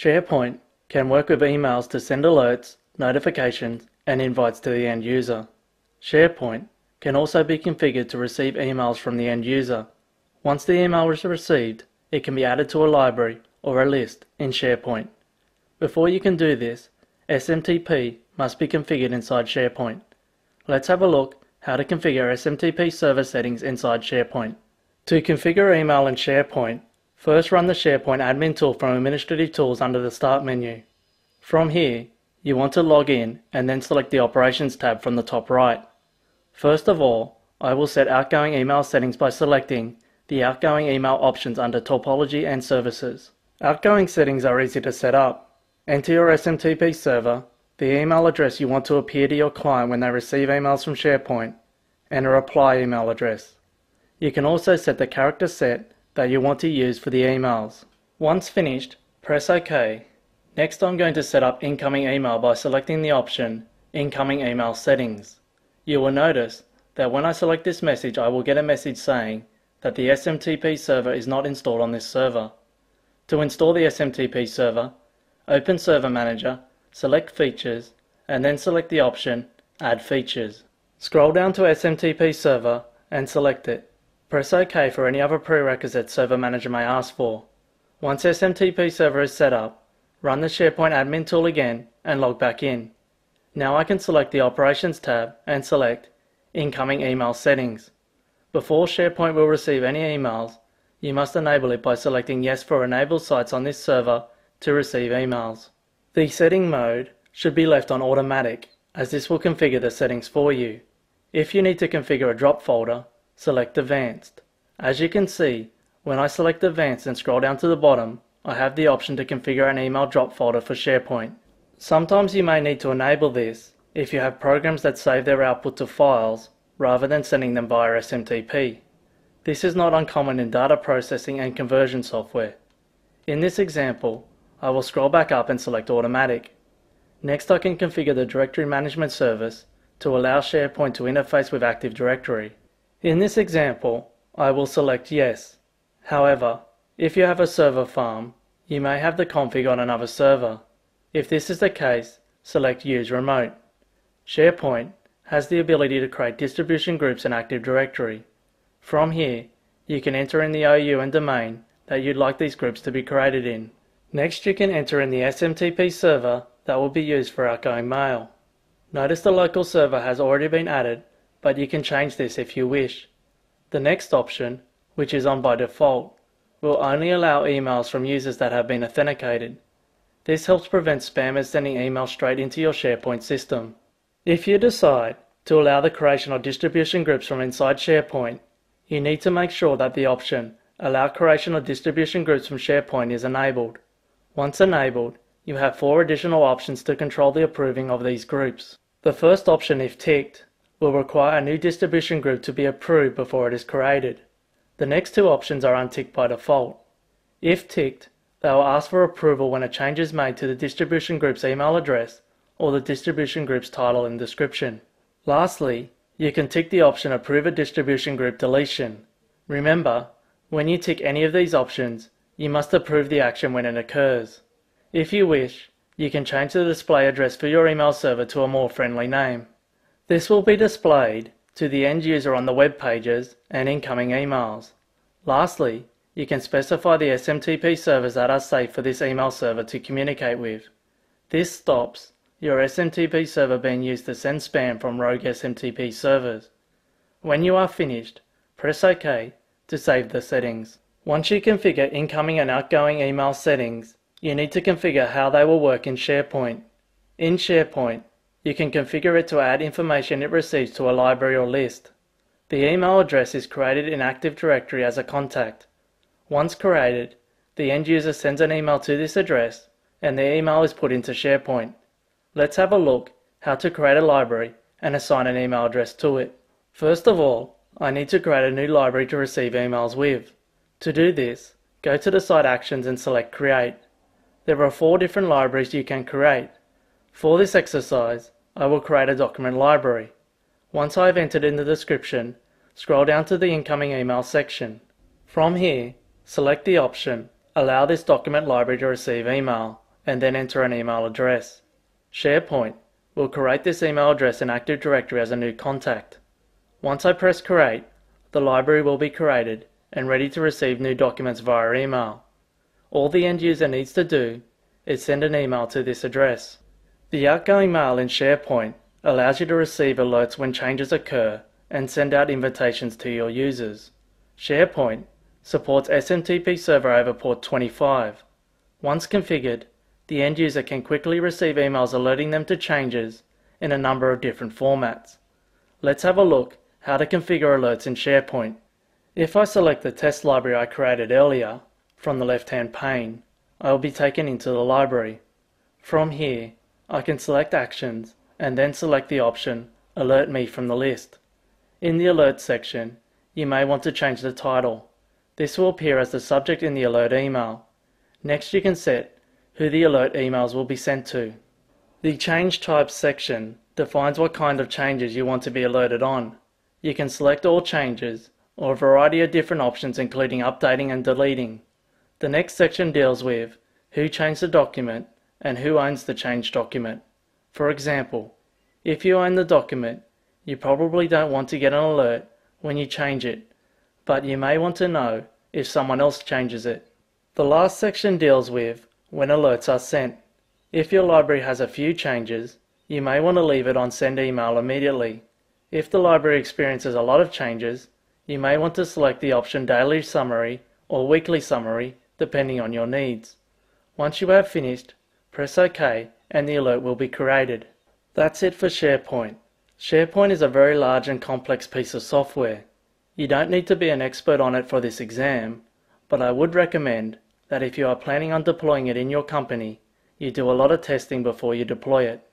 SharePoint can work with emails to send alerts, notifications, and invites to the end user. SharePoint can also be configured to receive emails from the end user. Once the email is received, it can be added to a library or a list in SharePoint. Before you can do this, SMTP must be configured inside SharePoint. Let's have a look how to configure SMTP server settings inside SharePoint. To configure email in SharePoint, first run the SharePoint admin tool from Administrative Tools under the Start menu. From here, you want to log in and then select the Operations tab from the top right. First of all, I will set outgoing email settings by selecting the outgoing email options under Topology and Services. Outgoing settings are easy to set up. Enter your SMTP server, the email address you want to appear to your client when they receive emails from SharePoint, and a reply email address. You can also set the character set that you want to use for the emails. Once finished, press OK. Next, I'm going to set up incoming email by selecting the option Incoming Email Settings. You will notice that when I select this message, I will get a message saying that the SMTP server is not installed on this server. To install the SMTP server, open Server Manager, select Features, and then select the option Add Features. Scroll down to SMTP Server and select it. Press OK for any other prerequisites Server Manager may ask for. Once SMTP Server is set up, run the SharePoint admin tool again and log back in. Now I can select the Operations tab and select Incoming Email Settings. Before SharePoint will receive any emails, you must enable it by selecting Yes for Enable sites on this server to receive emails. The setting mode should be left on Automatic, as this will configure the settings for you. If you need to configure a drop folder, select Advanced. As you can see, when I select Advanced and scroll down to the bottom, I have the option to configure an email drop folder for SharePoint. Sometimes you may need to enable this if you have programs that save their output to files rather than sending them via SMTP. This is not uncommon in data processing and conversion software. In this example, I will scroll back up and select Automatic. Next, I can configure the Directory Management Service to allow SharePoint to interface with Active Directory. In this example, I will select Yes. However, if you have a server farm, you may have the config on another server. If this is the case, select Use Remote. SharePoint has the ability to create distribution groups in Active Directory. From here, you can enter in the OU and domain that you'd like these groups to be created in. Next, you can enter in the SMTP server that will be used for outgoing mail. Notice the local server has already been added, but you can change this if you wish. The next option, which is on by default, will only allow emails from users that have been authenticated. This helps prevent spammers sending emails straight into your SharePoint system. If you decide to allow the creation of distribution groups from inside SharePoint, you need to make sure that the option Allow creation of distribution groups from SharePoint is enabled. Once enabled, you have 4 additional options to control the approving of these groups. The first option, if ticked, will require a new distribution group to be approved before it is created. The next 2 options are unticked by default. If ticked, they will ask for approval when a change is made to the distribution group's email address or the distribution group's title and description. Lastly, you can tick the option Approve a distribution group deletion. Remember, when you tick any of these options, you must approve the action when it occurs. If you wish, you can change the display address for your email server to a more friendly name. This will be displayed to the end user on the web pages and incoming emails. Lastly, you can specify the SMTP servers that are safe for this email server to communicate with. This stops your SMTP server being used to send spam from rogue SMTP servers. When you are finished, press OK to save the settings. Once you configure incoming and outgoing email settings, you need to configure how they will work in SharePoint. In SharePoint, you can configure it to add information it receives to a library or list. The email address is created in Active Directory as a contact. Once created, the end user sends an email to this address and the email is put into SharePoint. Let's have a look how to create a library and assign an email address to it. First of all, I need to create a new library to receive emails with. To do this, go to the site actions and select Create. There are 4 different libraries you can create. For this exercise, I will create a document library. Once I have entered in the description, scroll down to the incoming email section. From here, select the option Allow this document library to receive email and then enter an email address. SharePoint will create this email address in Active Directory as a new contact. Once I press Create, the library will be created and ready to receive new documents via email. All the end user needs to do is send an email to this address. The outgoing mail in SharePoint allows you to receive alerts when changes occur and send out invitations to your users. SharePoint supports SMTP server over port 25. Once configured, the end user can quickly receive emails alerting them to changes in a number of different formats. Let's have a look how to configure alerts in SharePoint. If I select the test library I created earlier from the left-hand pane, I will be taken into the library. From here, I can select Actions and then select the option Alert Me from the list. In the Alert section, you may want to change the title. This will appear as the subject in the alert email. Next, you can set who the alert emails will be sent to. The Change Types section defines what kind of changes you want to be alerted on. You can select all changes or a variety of different options including updating and deleting. The next section deals with who changed the document and who owns the changed document. For example, if you own the document, you probably don't want to get an alert when you change it, but you may want to know if someone else changes it. The last section deals with when alerts are sent. If your library has a few changes, you may want to leave it on Send Email immediately. If the library experiences a lot of changes, you may want to select the option Daily Summary or Weekly Summary depending on your needs. Once you have finished, press OK and the alert will be created. That's it for SharePoint. SharePoint is a very large and complex piece of software. You don't need to be an expert on it for this exam, but I would recommend that if you are planning on deploying it in your company, you do a lot of testing before you deploy it.